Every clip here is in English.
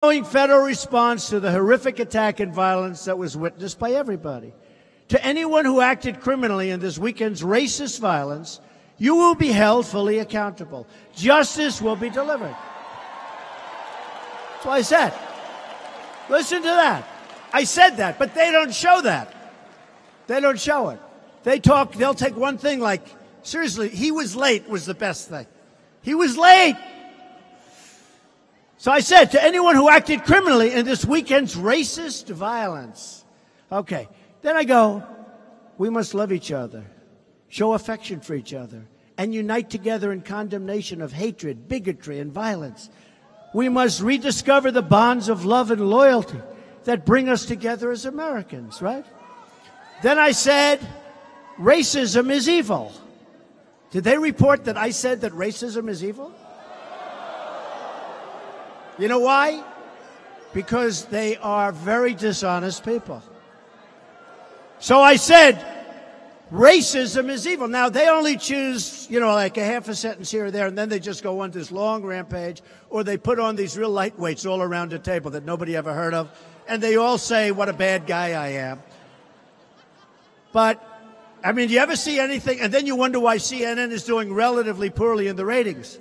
federal response to the horrific attack and violence that was witnessed by everybody. To anyone who acted criminally in this weekend's racist violence, you will be held fully accountable. Justice will be delivered. That's what I said. Listen to that. I said that, but they don't show that. They don't show it. They'll take one thing like, seriously, he was late was the best thing. He was late. So I said, to anyone who acted criminally in this weekend's racist violence. Okay. Then I go, we must love each other, show affection for each other, and unite together in condemnation of hatred, bigotry, and violence. We must rediscover the bonds of love and loyalty that bring us together as Americans, right? Then I said, racism is evil. Did they report that I said that racism is evil? You know why? Because they are very dishonest people. So I said, racism is evil. Now, they only choose, like a half a sentence here or there, and then they just go on this long rampage, or they put on these real lightweights all around the table that nobody ever heard of, and they all say what a bad guy I am. But, do you ever see anything, and then you wonder why CNN is doing relatively poorly in the ratings?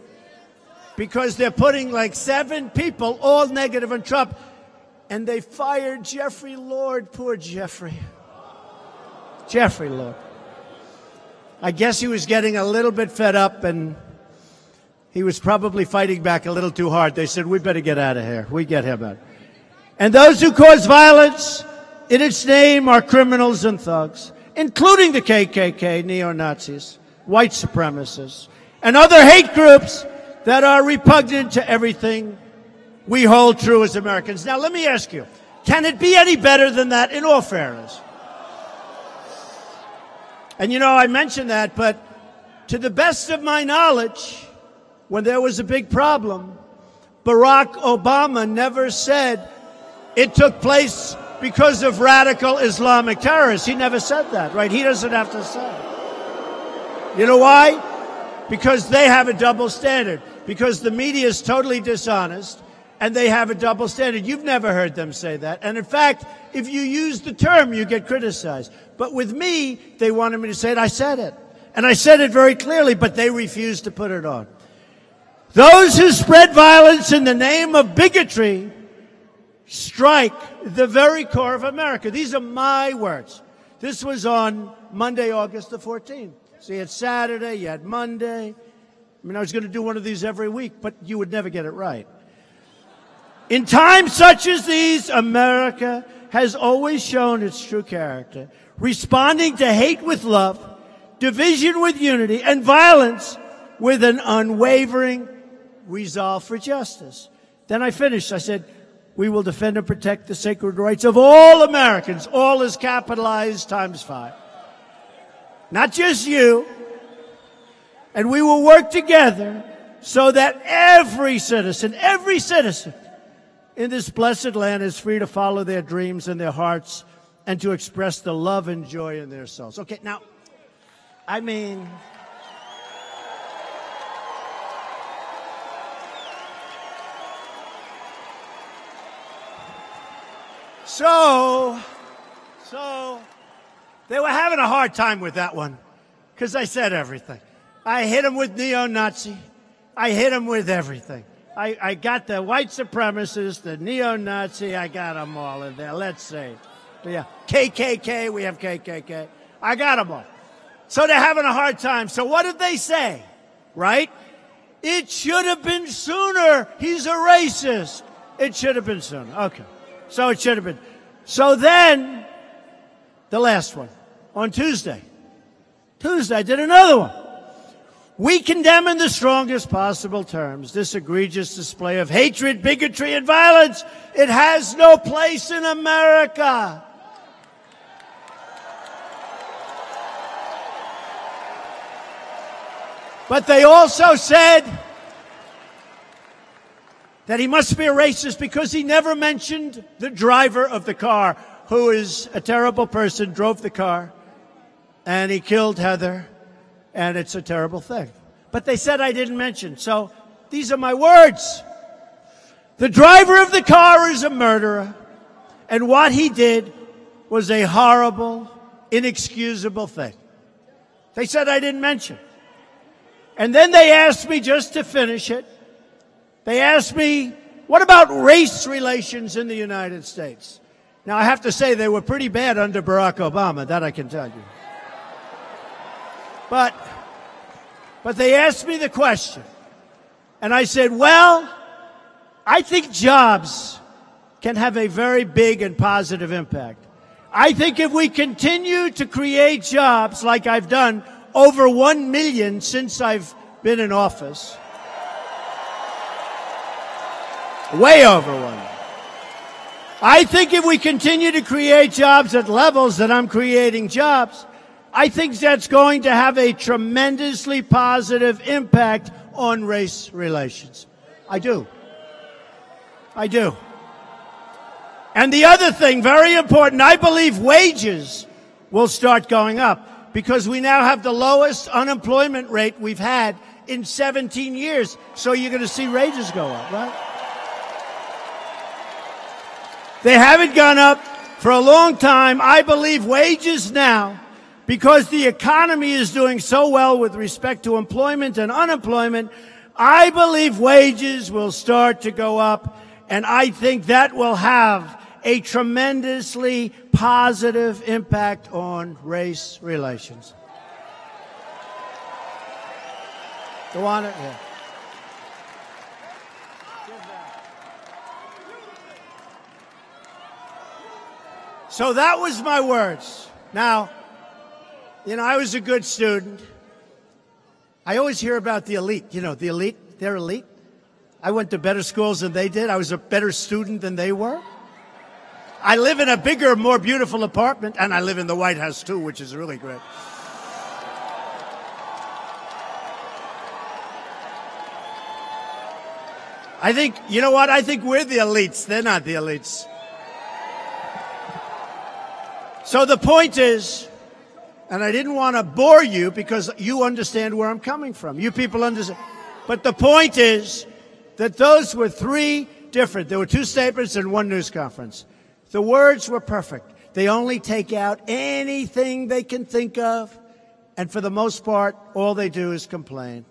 Because they're putting like 7 people, all negative on Trump, and they fired Jeffrey Lord. Poor Jeffrey. Jeffrey Lord. I guess he was getting a little bit fed up, and he was probably fighting back a little too hard. They said, we better get out of here. We get him out. And those who cause violence in its name are criminals and thugs, including the KKK, neo-Nazis, white supremacists, and other hate groups that are repugnant to everything we hold true as Americans. Now, let me ask you, can it be any better than that in all fairness? And I mentioned that, but to the best of my knowledge, when there was a big problem, Barack Obama never said it took place because of radical Islamic terrorists. He never said that, right? He doesn't have to say it. You know why? Because they have a double standard. Because the media is totally dishonest, and they have a double standard. You've never heard them say that. And in fact, if you use the term, you get criticized. But with me, they wanted me to say it. I said it. And I said it very clearly, but they refused to put it on. Those who spread violence in the name of bigotry strike the very core of America. These are my words. This was on Monday, August the 14th. So you had Saturday, you had Monday. I was going to do one of these every week, but you would never get it right. In times such as these, America has always shown its true character, responding to hate with love, division with unity, and violence with an unwavering resolve for justice. Then I finished. I said, we will defend and protect the sacred rights of all Americans. All is capitalized ×5. Not just you. And we will work together so that every citizen in this blessed land is free to follow their dreams and their hearts and to express the love and joy in their souls. Okay, now, So they were having a hard time with that one because I said everything. I hit them with neo-Nazi. I hit them with everything. I got the white supremacists, the neo-Nazi. I got them all in there. Let's see. Yeah, KKK. We have KKK. I got them all. So they're having a hard time. So what did they say? Right? It should have been sooner. He's a racist. It should have been sooner. Okay. So it should have been. So then, the last one. On Tuesday, I did another one. We condemn in the strongest possible terms this egregious display of hatred, bigotry, and violence. It has no place in America. But they also said that he must be a racist because he never mentioned the driver of the car, who is a terrible person, drove the car, and he killed Heather. And it's a terrible thing. But they said I didn't mention. So these are my words. The driver of the car is a murderer, and what he did was a horrible, inexcusable thing. They said I didn't mention. And then they asked me, just to finish it, they asked me, what about race relations in the United States? Now, I have to say they were pretty bad under Barack Obama, that I can tell you. But they asked me the question, and I said, well, I think jobs can have a very big and positive impact. I think if we continue to create jobs like I've done, over 1 million since I've been in office, way over 1. I think if we continue to create jobs at levels that I'm creating jobs, I think that's going to have a tremendously positive impact on race relations. I do. And the other thing, very important, I believe wages will start going up because we now have the lowest unemployment rate we've had in 17 years. So you're going to see wages go up, right? They haven't gone up for a long time. I believe wages now, because the economy is doing so well with respect to employment and unemployment, I believe wages will start to go up, and I think that will have a tremendously positive impact on race relations. Go on it, yeah. So that was my words. Now, I was a good student. I always hear about the elite. The elite, they're elite. I went to better schools than they did. I was a better student than they were. I live in a bigger, more beautiful apartment, and I live in the White House, too, which is really great. I think, you know what? I think we're the elites. They're not the elites. So the point is, and I didn't want to bore you because you understand where I'm coming from. You people understand. But the point is that those were three different. There were two statements and one news conference. The words were perfect. They only take out anything they can think of. And for the most part, all they do is complain.